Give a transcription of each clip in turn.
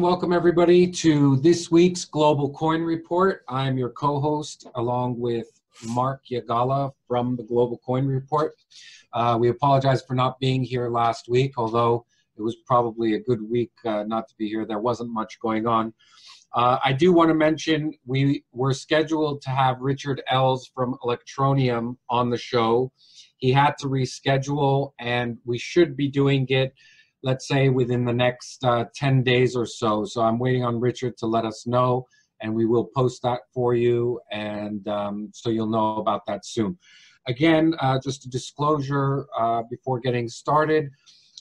welcome everybody to this week's Global Coin Report. I'm your co-host along with Mark Yagala from the Global Coin Report. We apologize for not being here last week, although it was probably a good week not to be here. There wasn't much going on. I do want to mention we were scheduled to have Richard Ells from Electroneum on the show. He had to reschedule, and we should be doing it, let's say, within the next 10 days or so. So I'm waiting on Richard to let us know, and we will post that for you, and so you'll know about that soon. Again, just a disclosure before getting started,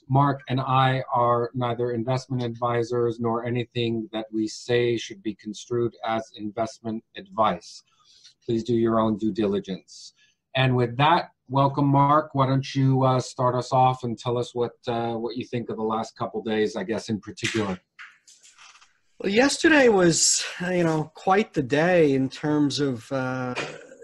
Mark and I are neither investment advisors nor anything that we say should be construed as investment advice. Please do your own due diligence. And with that, welcome, Mark. Why don't you start us off and tell us what you think of the last couple days, I guess, in particular. Well, yesterday was, quite the day in terms of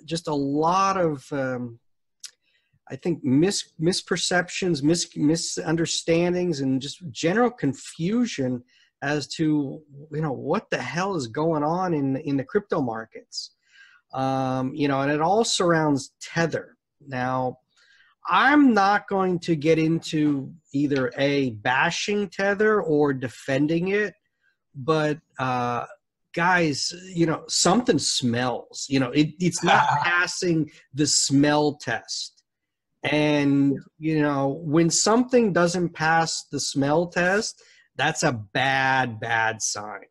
just a lot of, I think, misperceptions, misunderstandings, and just general confusion as to, what the hell is going on in the crypto markets. And it all surrounds Tether. Now, I'm not going to get into either bashing Tether or defending it, but guys, something smells. It's not passing the smell test. And, when something doesn't pass the smell test, that's a bad, bad sign.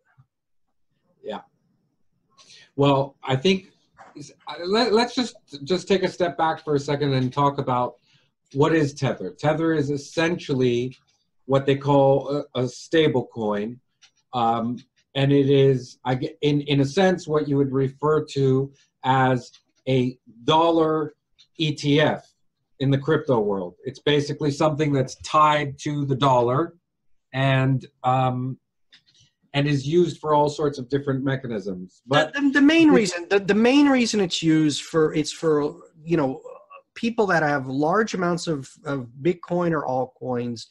Yeah. Well, I think let's just take a step back for a second and talk about what is Tether. Tether is essentially what they call a stable coin. And it is, in a sense, what you would refer to as a dollar ETF in the crypto world. It's basically something that's tied to the dollar and is used for all sorts of different mechanisms. But the main reason it's used for people that have large amounts of Bitcoin or altcoins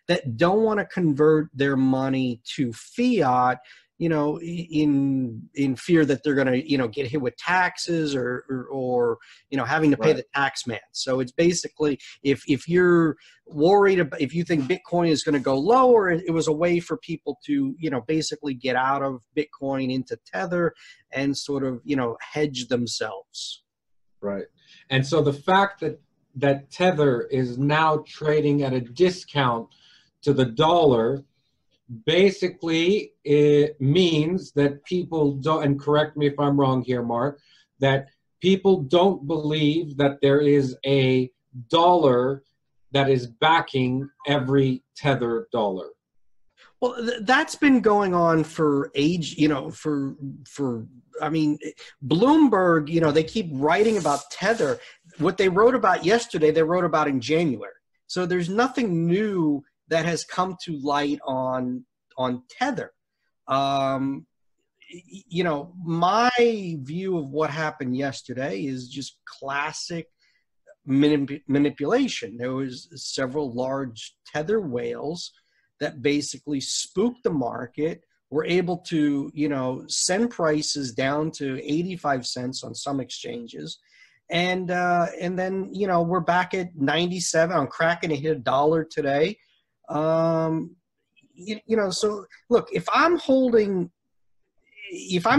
that don't want to convert their money to fiat, in fear that they're going to, get hit with taxes or having to pay the tax man. So it's basically, if you're worried about, if you think Bitcoin is going to go lower, it was a way for people to, basically get out of Bitcoin into Tether and sort of, hedge themselves. Right. And so the fact that Tether is now trading at a discount to the dollar, basically, it means that people don't, and correct me if I'm wrong here, Mark, that people don't believe that there is a dollar that is backing every Tether dollar. Well, that's been going on for age, Bloomberg, they keep writing about Tether. What they wrote about yesterday, they wrote about in January. So there's nothing new that has come to light on Tether. My view of what happened yesterday is just classic manipulation. There was several large Tether whales that basically spooked the market, were able to, send prices down to 85 cents on some exchanges. And then, we're back at 97 on Kraken. It hit $1 today. So look, if I'm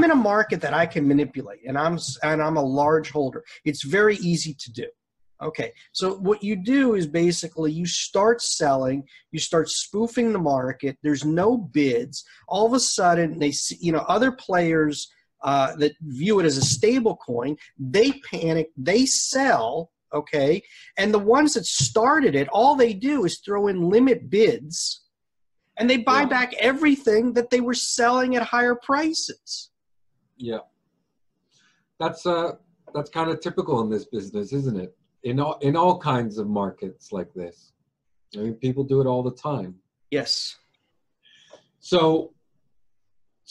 in a market that I can manipulate and I'm a large holder, it's very easy to do. Okay. So what you do is basically you start selling, you start spoofing the market. There's no bids. All of a sudden they see, other players, that view it as a stable coin, they panic, they sell. Okay. And the ones that started it, all they do is throw in limit bids and they buy back everything that they were selling at higher prices. Yeah. That's kind of typical in this business, isn't it? In all kinds of markets like this. I mean, people do it all the time. Yes. So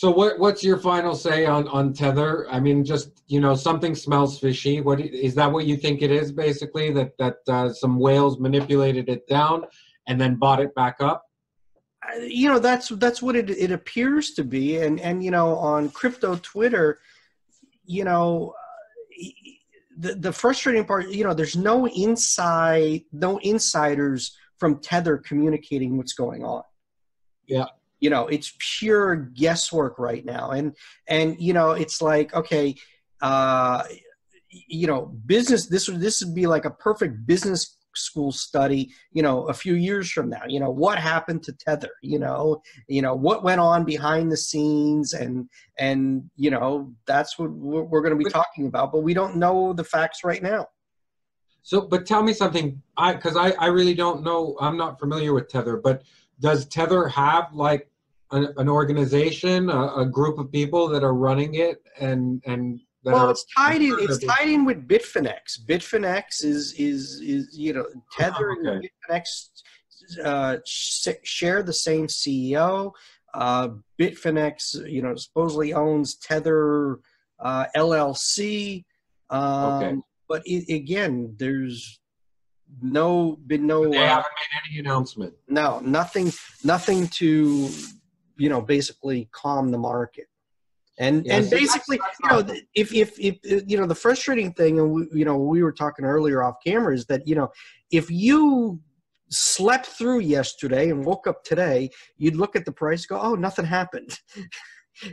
what's your final say on Tether? I mean, just, something smells fishy. Is that what you think it is, basically, that some whales manipulated it down and then bought it back up? You know, that's what it appears to be. And you know, on crypto Twitter, you know, the frustrating part, you know, there's no insiders from Tether communicating what's going on. Yeah. You know, it's pure guesswork right now. And you know, it's like, okay, you know, business, this would be like a perfect business school study, you know, a few years from now. You know, what happened to Tether? You know, what went on behind the scenes, and you know, that's what we're going to be talking about. But we don't know the facts right now. So, but tell me something, because I really don't know. I'm not familiar with Tether, but does Tether have like an organization, a group of people that are running it, and that well, are, it's tied in. It's tied in with Bitfinex. Bitfinex is you know, Tether and Bitfinex share the same CEO. Bitfinex, you know, supposedly owns Tether LLC. Okay. But again, there's been no. They haven't made any announcement. No, nothing to, you know, basically calm the market. And basically, you know, if you know, the frustrating thing, and you know, we were talking earlier off camera, is that, you know, if you slept through yesterday and woke up today, you'd look at the price, go, oh, nothing happened.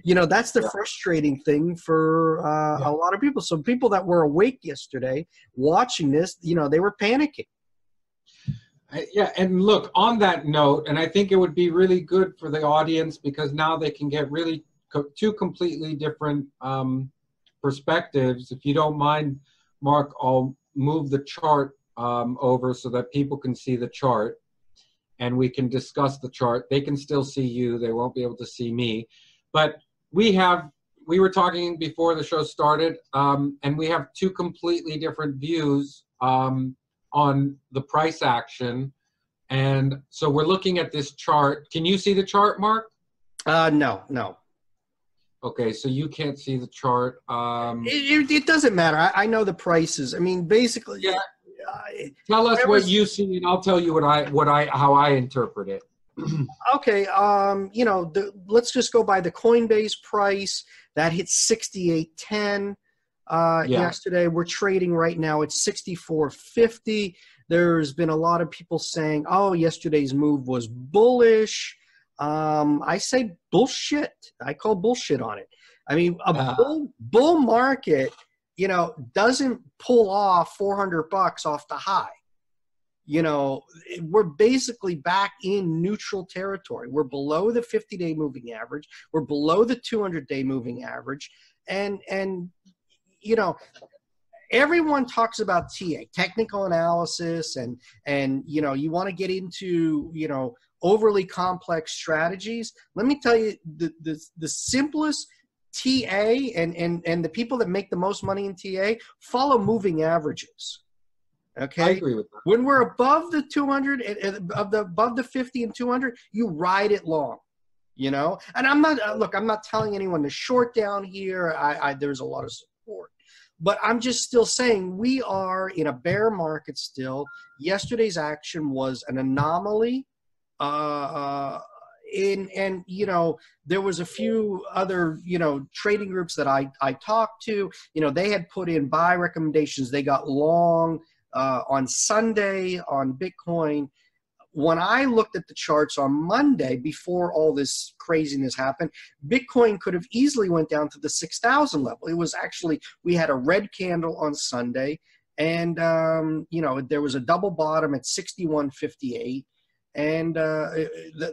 You know, that's the frustrating thing for a lot of people. So people that were awake yesterday watching this, you know, they were panicking. Yeah, and look, on that note, and I think it would be really good for the audience, because now they can get really two completely different perspectives. If you don't mind, Mark, I'll move the chart over so that people can see the chart, and we can discuss the chart. They can still see you. They won't be able to see me. But we were talking before the show started, and we have two completely different views on the price action. And so we're looking at this chart. Can you see the chart, Mark? No. Okay, so you can't see the chart. It doesn't matter. I know the prices. I mean, basically, yeah. Tell us what you see, and I'll tell you how I interpret it. Okay, you know, let's just go by the Coinbase price that hit 68.10 yesterday. We're trading right now at 64.50. There's been a lot of people saying, "Oh, yesterday's move was bullish." I say bullshit. I call bullshit on it. I mean, a bull market, you know, doesn't pull off $400 off the high. You know, we're basically back in neutral territory. We're below the 50-day moving average. We're below the 200-day moving average. And you know, everyone talks about TA, technical analysis, and you know, you want to get into, you know, overly complex strategies. Let me tell you, the simplest TA and the people that make the most money in TA follow moving averages. Okay, I agree with that. When we're above the 200, above the 50 and 200, you ride it long. You know, and I'm not telling anyone to short down here. There's a lot of support, but I'm just still saying we are in a bear market still. Yesterday's action was an anomaly. And you know, there was a few other, you know, trading groups that I talked to. You know, they had put in buy recommendations. They got long on Sunday on Bitcoin. When I looked at the charts on Monday, before all this craziness happened, Bitcoin could have easily went down to the 6,000 level. It was actually, we had a red candle on Sunday, and you know, there was a double bottom at 61.58. And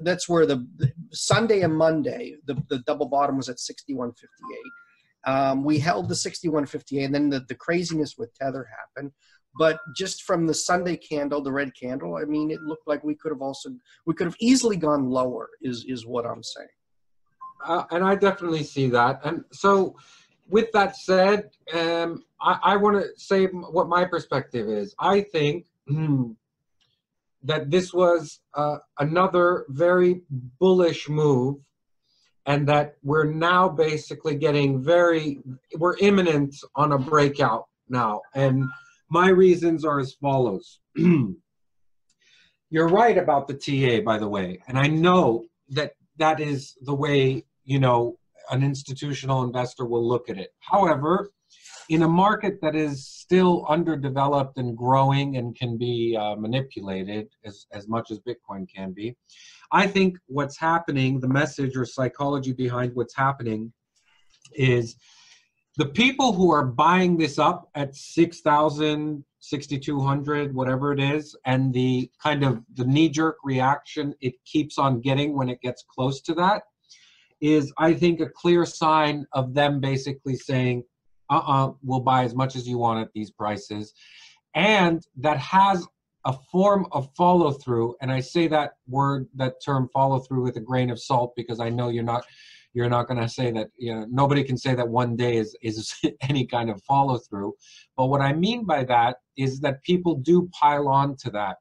that's where the Sunday and Monday, the double bottom was at 61.58. We held the 61.58, and then the craziness with Tether happened. But just from the Sunday candle, the red candle, I mean, it looked like we could have easily gone lower, is what I'm saying. And I definitely see that. And so with that said, I want to say what my perspective is. I think that this was another very bullish move, and that we're now basically we're imminent on a breakout now. And my reasons are as follows. You're right about the TA, by the way. And I know that is the way, an institutional investor will look at it. However, in a market that is still underdeveloped and growing and can be manipulated as much as Bitcoin can be, I think what's happening, the message or psychology behind what's happening, is the people who are buying this up at 6,000, 6,200, whatever it is, and the kind of the knee-jerk reaction it keeps on getting when it gets close to that, is, I think, a clear sign of them basically saying, we'll buy as much as you want at these prices. And that has a form of follow-through, and I say that term follow-through with a grain of salt, because I know you're not going to say that, nobody can say that one day is any kind of follow-through. But what I mean by that is that people do pile on to that.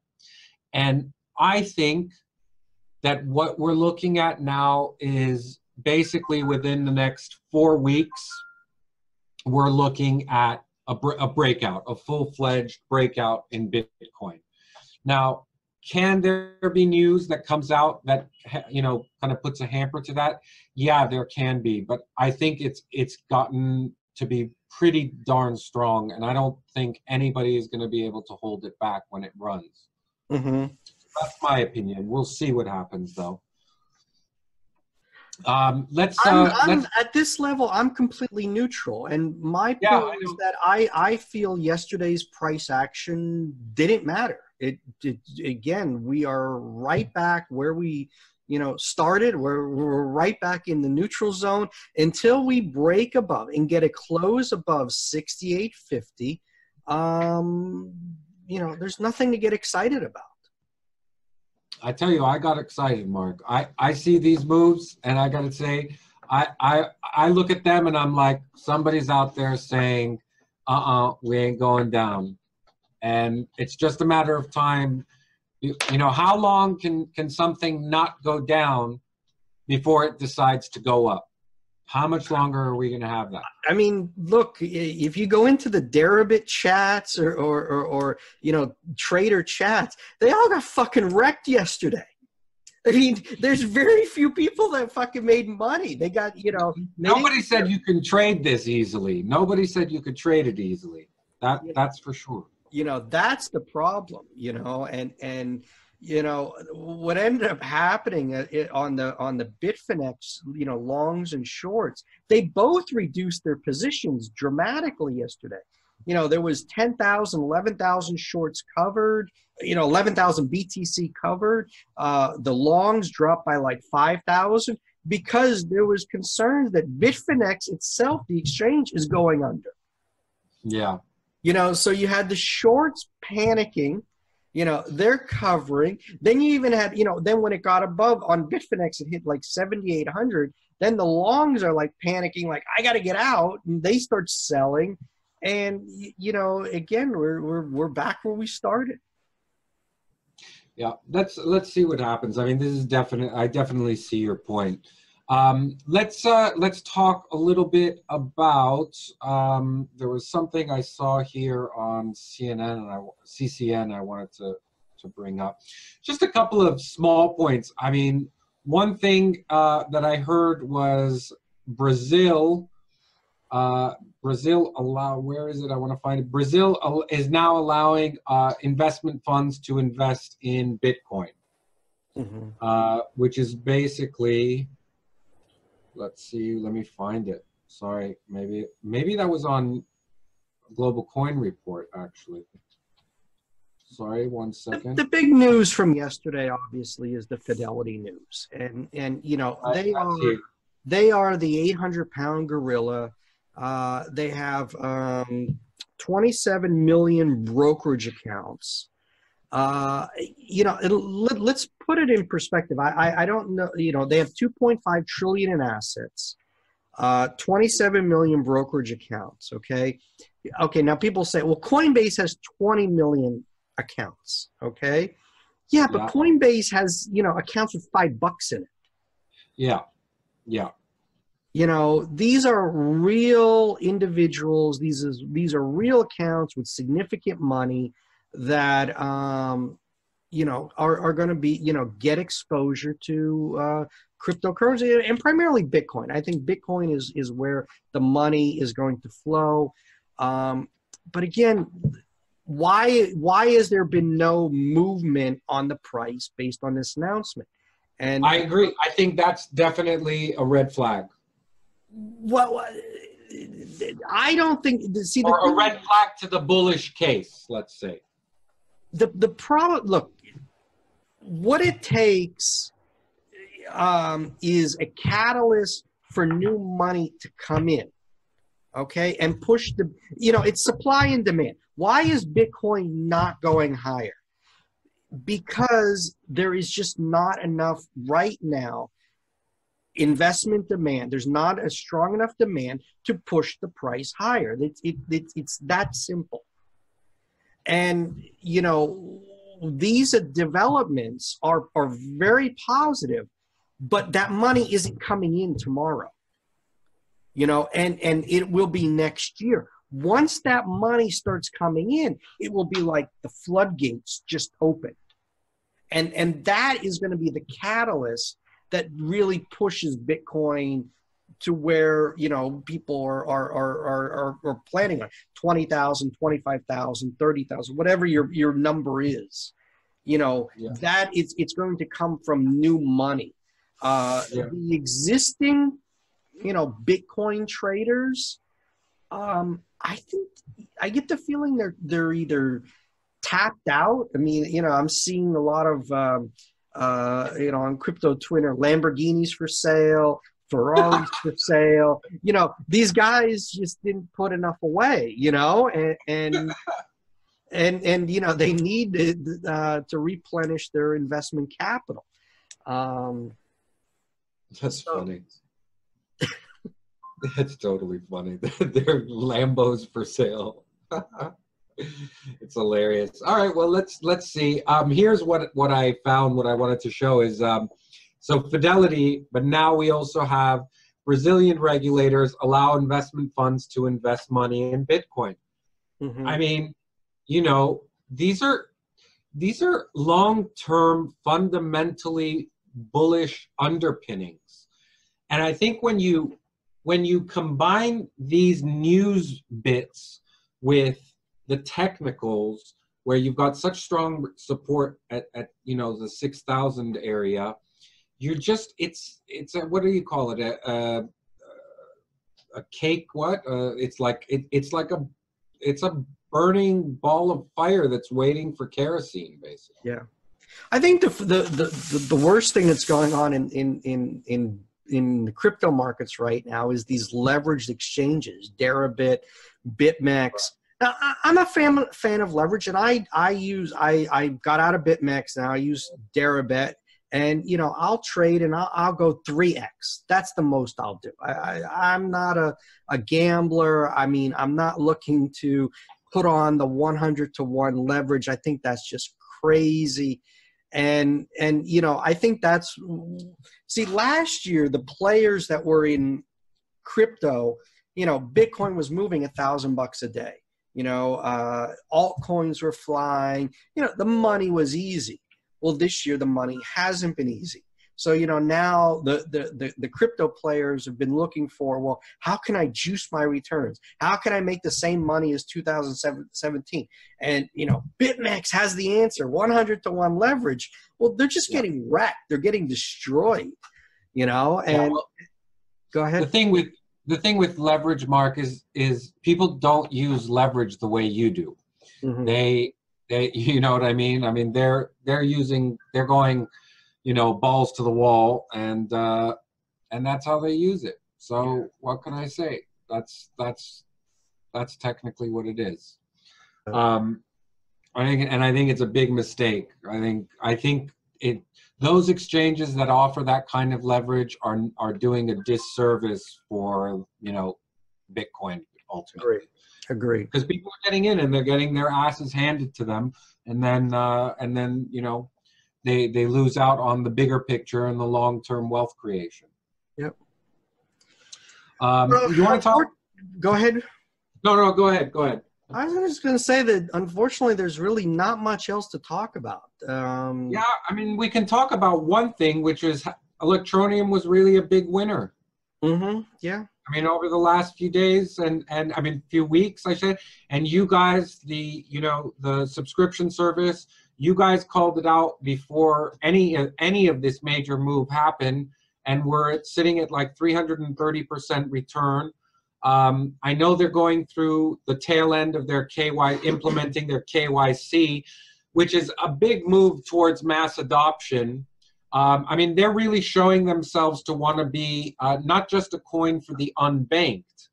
And I think that what we're looking at now is basically within the next 4 weeks, we're looking at a breakout, a full-fledged breakout in Bitcoin. Now, can there be news that comes out that, kind of puts a hamper to that? Yeah, there can be, but I think it's gotten to be pretty darn strong, and I don't think anybody is going to be able to hold it back when it runs. Mm-hmm. That's my opinion. We'll see what happens, though. Let's at this level, I'm completely neutral, and my point is that I feel yesterday's price action didn't matter. It again, we are right back where we started. We're right back in the neutral zone until we break above and get a close above 68.50. There's nothing to get excited about. I tell you, I got excited, Mark. I see these moves, and I got to say, I look at them, and I'm like, somebody's out there saying, we ain't going down. And it's just a matter of time. How long can something not go down before it decides to go up? How much longer are we going to have that? I mean, look, if you go into the Deribit chats or trader chats, they all got fucking wrecked yesterday. I mean, there's very few people that fucking made money. They got, Nobody said you can trade this easily. Nobody said you could trade it easily. That's for sure. That's the problem, and what ended up happening on the Bitfinex, longs and shorts, they both reduced their positions dramatically yesterday. There was 10,000, 11,000 shorts covered, 11,000 BTC covered. The longs dropped by like 5,000 because there was concerns that Bitfinex itself, the exchange, is going under. Yeah. So you had the shorts panicking. They're covering. Then you even had, then when it got above on Bitfinex, it hit like 7,800. Then the longs are like panicking, like, I got to get out. And they start selling. And, again, we're back where we started. Yeah, let's see what happens. I mean, this is definite. I definitely see your point. Let's talk a little bit about, there was something I saw here on CNN and CCN I wanted to bring up. Just a couple of small points. I mean, one thing that I heard was Brazil where is it? I want to find it. Brazil is now allowing investment funds to invest in Bitcoin, which is basically, let's see, let me find it. Sorry, maybe that was on Global Coin Report, actually. Sorry, one second. The big news from yesterday, obviously, is the Fidelity news. And they are the 800-pound gorilla. They have 27 million brokerage accounts. Let's put it in perspective. I don't know, they have 2.5 trillion in assets, 27 million brokerage accounts. Okay. Now people say, well, Coinbase has 20 million accounts. Okay. Yeah. But Coinbase has, accounts with $5 in it. Yeah. Yeah. These are real individuals. These are real accounts with significant money that, are going to be, get exposure to cryptocurrency and primarily Bitcoin. I think Bitcoin is where the money is going to flow. But again, why has there been no movement on the price based on this announcement? And I agree. I think that's definitely a red flag. Well, I don't think. See, or a red flag to the bullish case, let's say. The problem. Look, what it takes is a catalyst for new money to come in, okay, and push the. It's supply and demand. Why is Bitcoin not going higher? Because there is just not enough right now investment demand. There's not a strong enough demand to push the price higher. It's that simple. And, these developments are very positive, but that money isn't coming in tomorrow, and it will be next year. Once that money starts coming in, it will be like the floodgates just open. And that is going to be the catalyst that really pushes Bitcoin to where, people are planning on 20,000, 25,000, 30,000, whatever your number is, that it's going to come from new money. The existing, Bitcoin traders, I think I get the feeling they're either tapped out. I mean, I'm seeing a lot of, on crypto Twitter, Lamborghinis for sale, Ferraris for sale. These guys just didn't put enough away, and they need to replenish their investment capital. That's funny. That's totally funny. They're Lambos for sale. It's hilarious. All right, well, let's see. Here's what I found. What I wanted to show is so Fidelity, but now we also have Brazilian regulators allow investment funds to invest money in Bitcoin. Mm-hmm. I mean, these are long-term, fundamentally bullish underpinnings, and I think when you combine these news bits with the technicals, where you've got such strong support at the 6,000 area, you're just it's a, what do you call it, a cake? What it's like a burning ball of fire that's waiting for kerosene, basically. Yeah, I think the worst thing that's going on in the crypto markets right now is these leveraged exchanges, Deribit, BitMEX. Now, I'm a fan of leverage, and I got out of BitMEX, now I use Deribit, and I'll trade and I'll go 3x. That's the most I'll do. I'm not a gambler. I mean, I'm not looking to put on the 100-to-1 leverage. I think that's just crazy. And I think that's, see, last year the players that were in crypto, Bitcoin was moving $1,000 a day. Altcoins were flying. The money was easy. Well, this year the money hasn't been easy. So now the crypto players have been looking for, well, how can I juice my returns? How can I make the same money as 2017? And BitMEX has the answer: 100-to-1 leverage. Well, they're just getting wrecked. They're getting destroyed. And go ahead. The thing with leverage, Mark, is people don't use leverage the way you do. Mm-hmm. They you know what I mean? I mean, they're going, balls to the wall, and that's how they use it. So what can I say? That's technically what it is. I think it's a big mistake. I think those exchanges that offer that kind of leverage are doing a disservice for Bitcoin ultimately. Agree. Because people are getting in and they're getting their asses handed to them, and then they lose out on the bigger picture and the long-term wealth creation. Yep. You want to talk? Go ahead. No, go ahead. I was just going to say that unfortunately, there's really not much else to talk about. Yeah, I mean, we can talk about one thing, which is Electroneum was really a big winner. Yeah. I mean, over the last few days and I mean, few weeks, I said, and you guys, the subscription service, you guys called it out before any of this major move happened, and we're sitting at like 330% return. I know they're going through the tail end of their implementing their KYC, which is a big move towards mass adoption. I mean, they're really showing themselves to want to be not just a coin for the unbanked,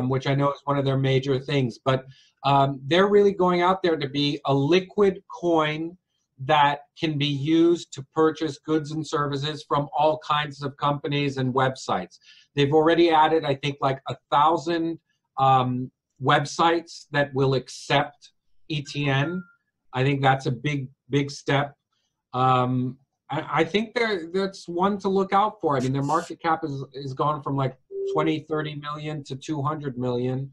which I know is one of their major things, but they're really going out there to be a liquid coin that can be used to purchase goods and services from all kinds of companies and websites. They've already added, I think, like 1,000 websites that will accept ETN. I think that's a big, big step. I think that's one to look out for. I mean, their market cap is gone from like 20-30 million to 200 million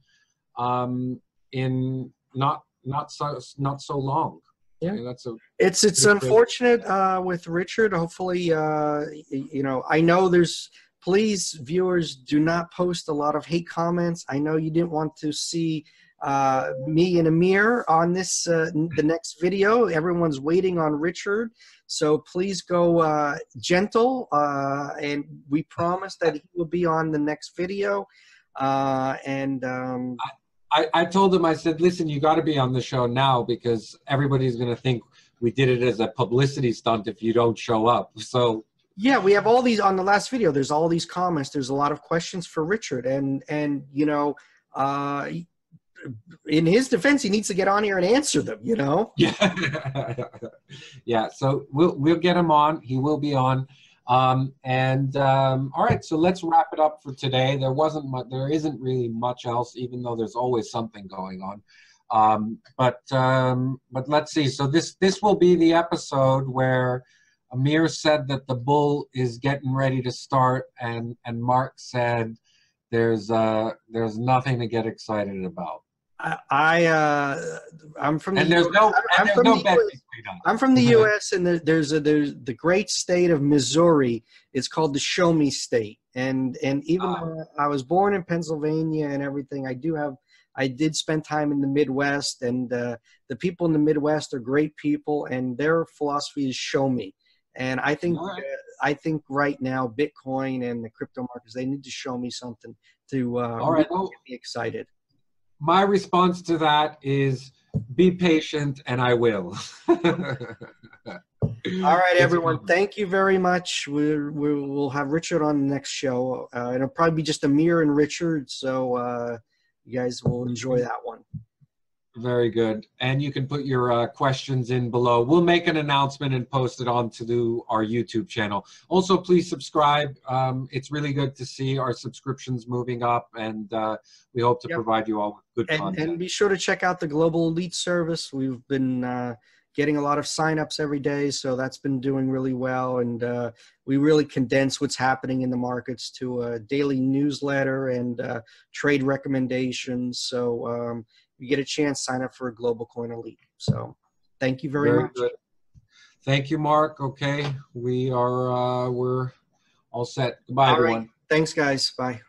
in not so long. Yeah, I mean, it's unfortunate with Richard. Hopefully, I know there's. Please, viewers, do not post a lot of hate comments. I know you didn't want to see me and Amir on this the next video. Everyone's waiting on Richard, so please go gentle, and we promise that he will be on the next video. I told him, I said, listen, you got to be on the show now because everybody's going to think we did it as a publicity stunt if you don't show up. So. Yeah, we have all these on the last video. There's all these comments. There's a lot of questions for Richard, and in his defense, he needs to get on here and answer them. Yeah, yeah. So we'll get him on. He will be on. All right. So let's wrap it up for today. There isn't really much else, even though there's always something going on. But let's see. So this will be the episode where Amir said that the bull is getting ready to start, and Mark said there's nothing to get excited about. I'm from and the there's no and there's no bet. I'm from the U.S. and there's the great state of Missouri. It's called the Show Me State, and even though I was born in Pennsylvania and everything, I did spend time in the Midwest, and the people in the Midwest are great people, and their philosophy is show me. And I think right now Bitcoin and the crypto markets, they need to show me something to really get me excited. My response to that is be patient, and I will. All right, everyone. Thank you very much. We'll have Richard on the next show. It'll probably be just Amir and Richard, so you guys will enjoy that one. Very good. And you can put your questions in below. We'll make an announcement and post it onto our YouTube channel. Also, please subscribe. It's really good to see our subscriptions moving up, and we hope to provide you all with good content. And be sure to check out the Global Elite service. We've been getting a lot of signups every day, so that's been doing really well. And we really condense what's happening in the markets to a daily newsletter and trade recommendations. So you get a chance, sign up for a Global Coin Elite. So thank you very much. Good. Thank you, Mark. Okay, we're all set. Goodbye, everyone. Right. Thanks, guys. Bye.